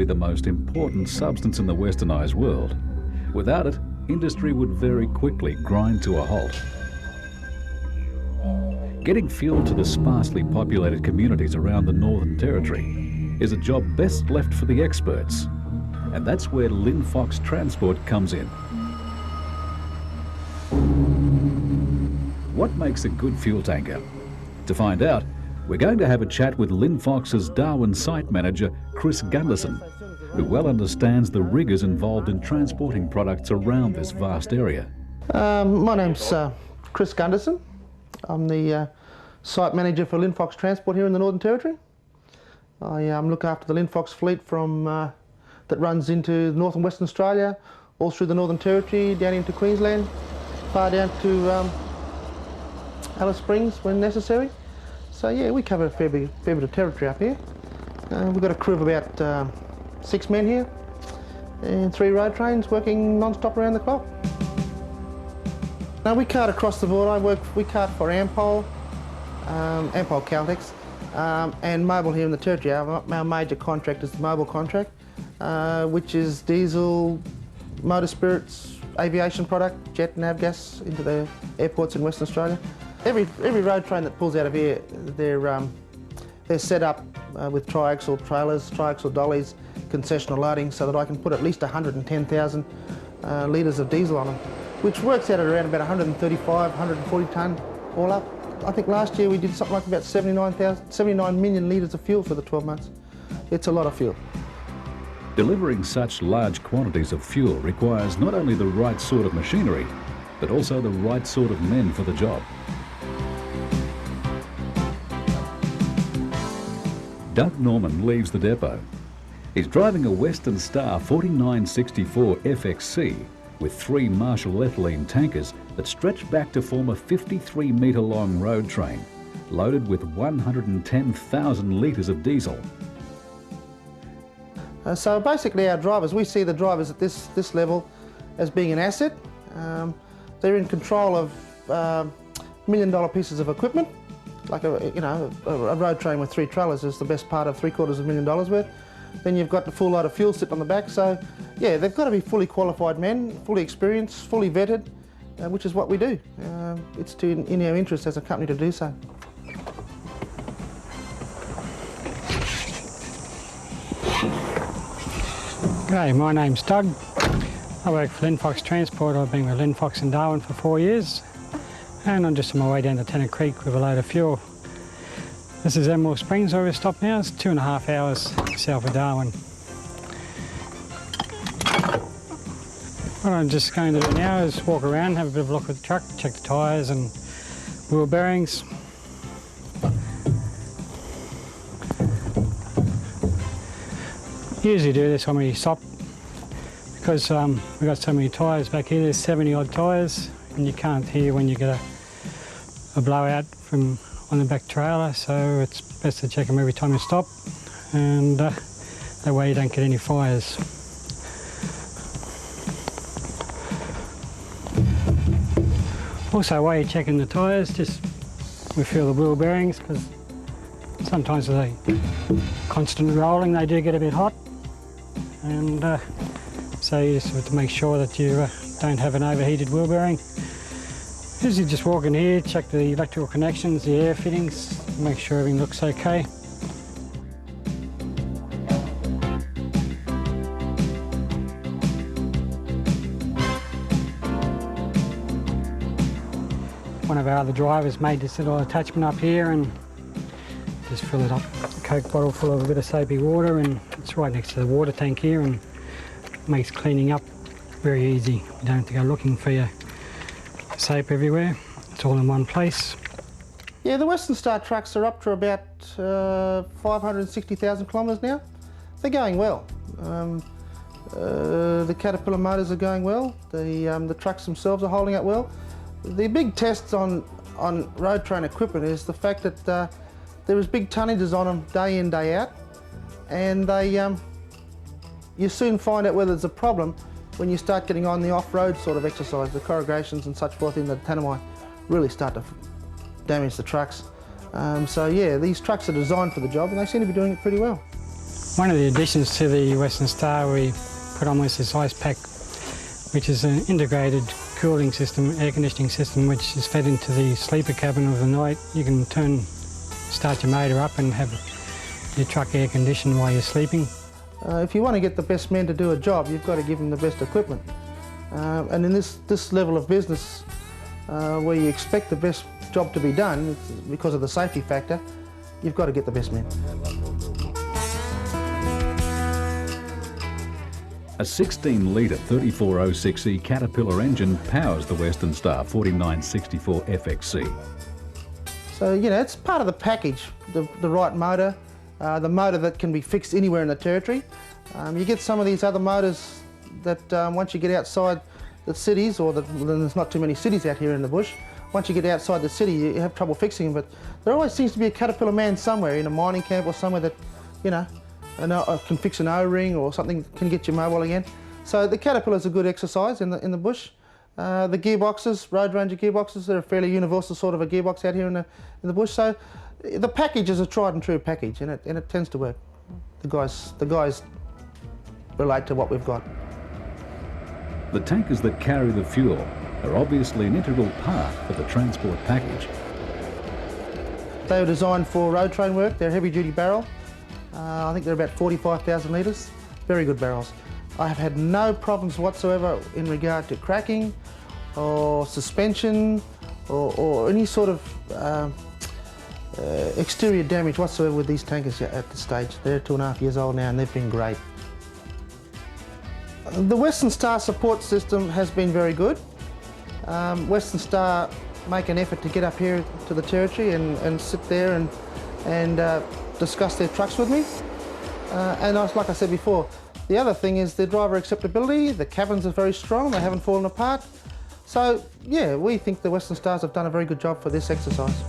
arguably the most important substance in the westernised world. Without it, industry would very quickly grind to a halt. Getting fuel to the sparsely populated communities around the Northern Territory is a job best left for the experts. And that's where Linfox Transport comes in. What makes a good fuel tanker? To find out, we're going to have a chat with Linfox's Darwin site manager, Chris Gunderson, who well understands the rigours involved in transporting products around this vast area. My name's Chris Gunderson. I'm the site manager for Linfox Transport here in the Northern Territory. I look after the Linfox fleet from that runs into North and Western Australia, all through the Northern Territory, down into Queensland, far down to Alice Springs when necessary. So yeah, we cover a fair bit of territory up here. We've got a crew of about 6 men here and 3 road trains working non-stop around the clock. Now we cart across the board. We cart for Ampol, Ampol Caltex, and Mobil here in the Territory. Our major contract is the Mobil contract, which is diesel, motor spirits, aviation product, jet and avgas into the airports in Western Australia. Every road train that pulls out of here, they're set up with triaxle trailers, triaxle dollies, concessional loading, so that I can put at least 110,000 litres of diesel on them, which works out at around about 135, 140 tonne all up. I think last year we did something like about 79 million litres of fuel for the 12 months. It's a lot of fuel. Delivering such large quantities of fuel requires not only the right sort of machinery, but also the right sort of men for the job. Doug Norman leaves the depot. He's driving a Western Star 4964 FXC with 3 Marshall ethylene tankers that stretch back to form a 53-metre long road train, loaded with 110,000 litres of diesel. So basically our drivers, we see the drivers at this level as being an asset. They're in control of $1 million pieces of equipment. Like a road train with 3 trailers is the best part of $750,000 worth. Then you've got the full load of fuel sitting on the back. So yeah, they've got to be fully qualified men, fully experienced, fully vetted, which is what we do. It's in our interest as a company to do so. G'day, my name's Doug. I work for Linfox Transport. I've been with Linfox in Darwin for 4 years. And I'm just on my way down to Tennant Creek with a load of fuel. This is Emerald Springs where we stop now. It's 2.5 hours south of Darwin. What I'm just going to do now is walk around, have a bit of a look at the truck, check the tyres and wheel bearings. Usually do this when we stop because we've got so many tyres back here. There's 70 odd tyres and you can't hear when you get a blowout from on the back trailer, so it's best to check them every time you stop, and that way you don't get any fires. Also, while you're checking the tyres, just refill the wheel bearings, because sometimes with a constant rolling they do get a bit hot, and so you just have to make sure that you don't have an overheated wheel bearing. Usually just walk in here, check the electrical connections, the air fittings, make sure everything looks okay. One of our other drivers made this little attachment up here and just fill it up, a Coke bottle full of a bit of soapy water, and it's right next to the water tank here and makes cleaning up very easy. You don't have to go looking for your soap everywhere. It's all in one place. Yeah, the Western Star trucks are up to about 560,000 kilometres now. They're going well. The Caterpillar motors are going well. The trucks themselves are holding up well. The big tests on road train equipment is the fact that there is big tonnages on them day in, day out, and you soon find out whether there's a problem when you start getting on the off-road sort of exercise. The corrugations and such forth in the tanami really start to damage the trucks. So yeah, these trucks are designed for the job and they seem to be doing it pretty well. One of the additions to the Western Star we put on was this ice pack, which is an integrated cooling system, air conditioning system, which is fed into the sleeper cabin of the night. You can start your motor up and have your truck air conditioned while you're sleeping. If you want to get the best men to do a job, you've got to give them the best equipment. And in this level of business, where you expect the best job to be done, because of the safety factor, you've got to get the best men. A 16-litre 3406E Caterpillar engine powers the Western Star 4964 FXC. So, you know, it's part of the package, the right motor, the motor that can be fixed anywhere in the territory. You get some of these other motors that once you get outside the cities, or there's not too many cities out here in the bush, once you get outside the city you have trouble fixing them, but there always seems to be a Caterpillar man somewhere in a mining camp or somewhere that, you know, can fix an O-ring or something, can get you mobile again. So the Caterpillar's a good exercise in the bush. The gearboxes, Road Ranger gearboxes, they're a fairly universal sort of a gearbox out here in the bush. So the package is a tried and true package, and it tends to work. The guys relate to what we've got. The tankers that carry the fuel are obviously an integral part of the transport package. They were designed for road train work. They're a heavy duty barrel. I think they're about 45,000 litres. Very good barrels. I have had no problems whatsoever in regard to cracking or suspension or any sort of exterior damage whatsoever with these tankers at this stage. They're 2.5 years old now and they've been great. The Western Star support system has been very good. Western Star make an effort to get up here to the territory and sit there and discuss their trucks with me. And like I said before, the other thing is the driver acceptability. The cabins are very strong, they haven't fallen apart. So yeah, we think the Western Stars have done a very good job for this exercise.